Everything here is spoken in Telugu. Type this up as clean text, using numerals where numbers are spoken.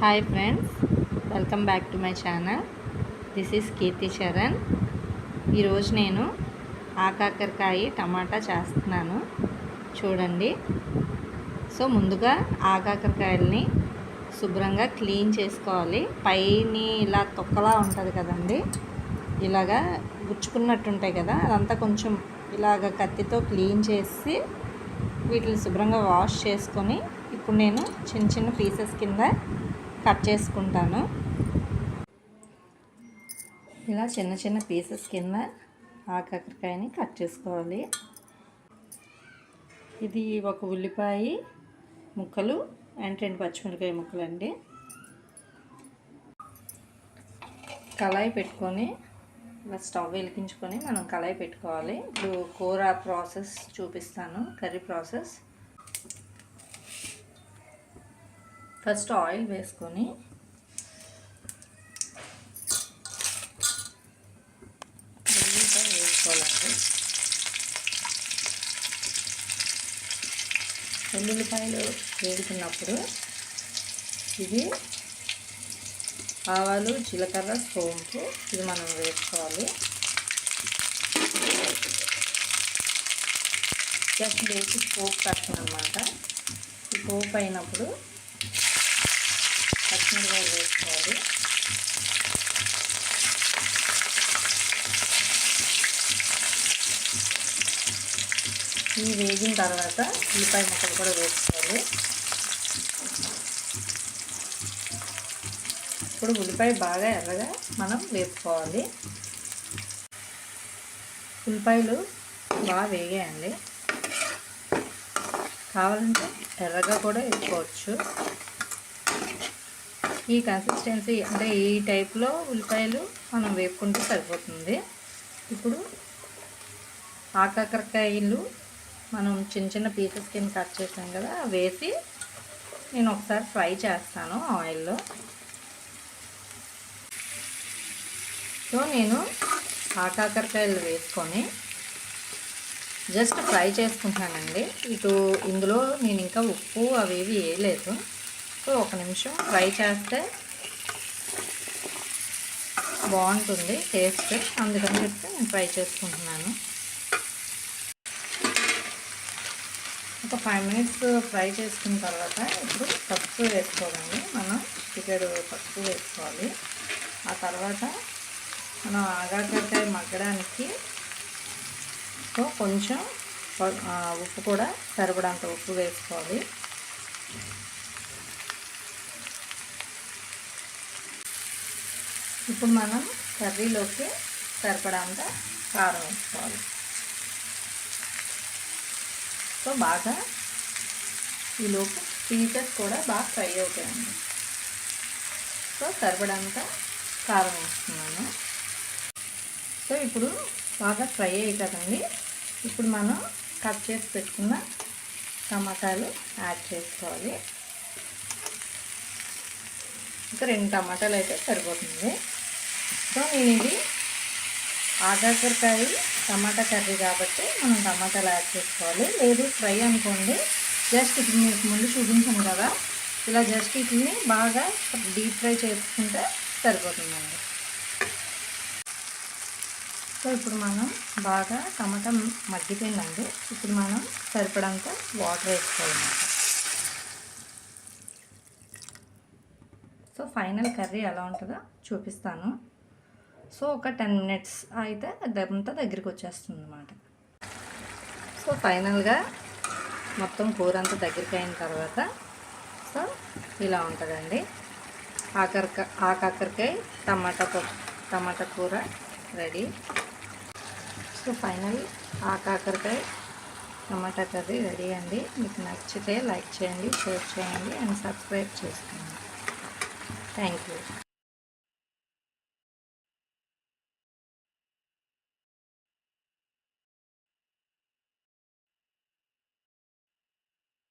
Hi friends, welcome back to my channel. This is Keerthi Charan. ఈరోజు నేను ఆకాకరకాయ టమాటా చేస్తున్నాను, చూడండి. సో ముందుగా ఆకాకరకాయలని శుభ్రంగా క్లీన్ చేసుకోవాలి. పైన ఇలా తొక్కలా ఉంటుంది కదండి, ఇలాగా గుచ్చుకున్నట్టు ఉంటాయి కదా, అదంతా కొంచెం ఇలాగ కత్తితో క్లీన్ చేసి వీటిని శుభ్రంగా వాష్ చేసుకొని ఇప్పుడు నేను చిన్న చిన్న పీసెస్ కింద కట్ చేసుకుంటాను. ఇలా చిన్న చిన్న పీసెస్ కింద ఆకాకరకాయని కట్ చేసుకోవాలి. ఇది ఒక ఉల్లిపాయ ముక్కలు అండ్ 2 పచ్చిమిరపకాయ ముక్కలు అండి. కళాయి పెట్టుకొని ఇలా స్టవ్ వెలిగించుకొని మనం కళాయి పెట్టుకోవాలి. ఇప్పుడు కూర ప్రాసెస్ చూపిస్తాను, కర్రీ ప్రాసెస్. ఫస్ట్ ఆయిల్ వేసుకొని ఉల్లిపాయ వేసుకోవాలండి. ఉల్లిపాయలు వేడుకున్నప్పుడు ఇది ఆవాలు, జీలకర్ర, సోంపు ఇది మనం వేసుకోవాలి. జస్ట్ బేసిక్ పోపు పెట్టడం అన్నమాట. ఈ పోపు అయినప్పుడు పచ్చిమిరపకాయలు వేసుకోవాలి. ఇవి వేగిన తర్వాత ఉల్లిపాయ ముక్కలు కూడా వేసుకోవాలి. ఇప్పుడు ఉల్లిపాయ బాగా ఎర్రగా మనం వేపుకోవాలి. ఉల్లిపాయలు బాగా వేగాయండి, కావాలంటే ఎర్రగా కూడా వేసుకోవచ్చు. ఈ కన్సిస్టెన్సీ అంటే ఈ టైప్లో ఉల్లిపాయలు మనం వేపుకుంటే సరిపోతుంది. ఇప్పుడు ఆకాకరకాయలు మనం చిన్న చిన్న పీసెస్ కింద కట్ చేసాం కదా, వేసి నేను ఒకసారి ఫ్రై చేస్తాను ఆయిల్లో. సో నేను ఆకాకరకాయలు వేసుకొని జస్ట్ ఫ్రై చేసుకుంటానండి. ఇందులో నేను ఇంకా ఉప్పు అవేవి వేయలేదు. సో 1 నిమిషం ఫ్రై చేస్తే బాగుంటుంది టేస్ట్, అందుకని చెప్పి నేను ఫ్రై చేసుకుంటున్నాను. ఒక 5 మినిట్స్ ఫ్రై చేసుకున్న తర్వాత ఇప్పుడు పసుపు వేసుకోవాలండి. మనం చిటికెడు పసుపు వేసుకోవాలి. ఆ తర్వాత మనం ఆకాకరకాయ మగ్గడానికి సో కొంచెం ఉప్పు కూడా సరిపడంత ఉప్పు వేసుకోవాలి. ఇప్పుడు మనం కర్రీలోకి సరిపడంత కారం వేసుకోవాలి. సో బాగా ఈలోపు పీసెస్ కూడా బాగా ఫ్రై అవుతాయండి. సో సరిపడంత కారం వేస్తున్నాను. సో ఇప్పుడు బాగా ఫ్రై అయ్యాయి కదండి, ఇప్పుడు మనం కట్ చేసి పెట్టుకున్న టమాటాలు యాడ్ చేసుకోవాలి. ఇంకా 2 టమాటాలు అయితే సరిపోతుంది. సో నేను ఇది ఆకాకరకాయ టమాటా కర్రీ కాబట్టి మనం టమాటాలు యాడ్ చేసుకోవాలి. లేదు ఫ్రై అనుకోండి, జస్ట్ ఇప్పుడు మీకు ముందు చూపించాను కదా, ఇలా జస్ట్ వీటిని బాగా డీప్ ఫ్రై చేసుకుంటే సరిపోతుందండి. సో ఇప్పుడు మనం బాగా టమాటా మగ్గిపోయిందండి. ఇప్పుడు మనం సరిపడంత వాటర్ వేసుకోవాలన్నమాట. సో ఫైనల్ కర్రీ ఎలా ఉంటుందో చూపిస్తాను. సో ఒక 10 మినిట్స్ అయితే అదంతా దగ్గరికి వచ్చేస్తుంది అన్నమాట. సో ఫైనల్గా మొత్తం కూర అంతా దగ్గరికి అయిన తర్వాత సో ఇలా ఉంటుందండి ఆకాకరకాయ టమాటా కూర రెడీ. సో ఫైనల్ ఆకాకరకాయ టమాటా కర్రీ రెడీ అండి. మీకు నచ్చితే లైక్ చేయండి, షేర్ చేయండి అండ్ సబ్స్క్రైబ్ చేసుకోండి. Thank you.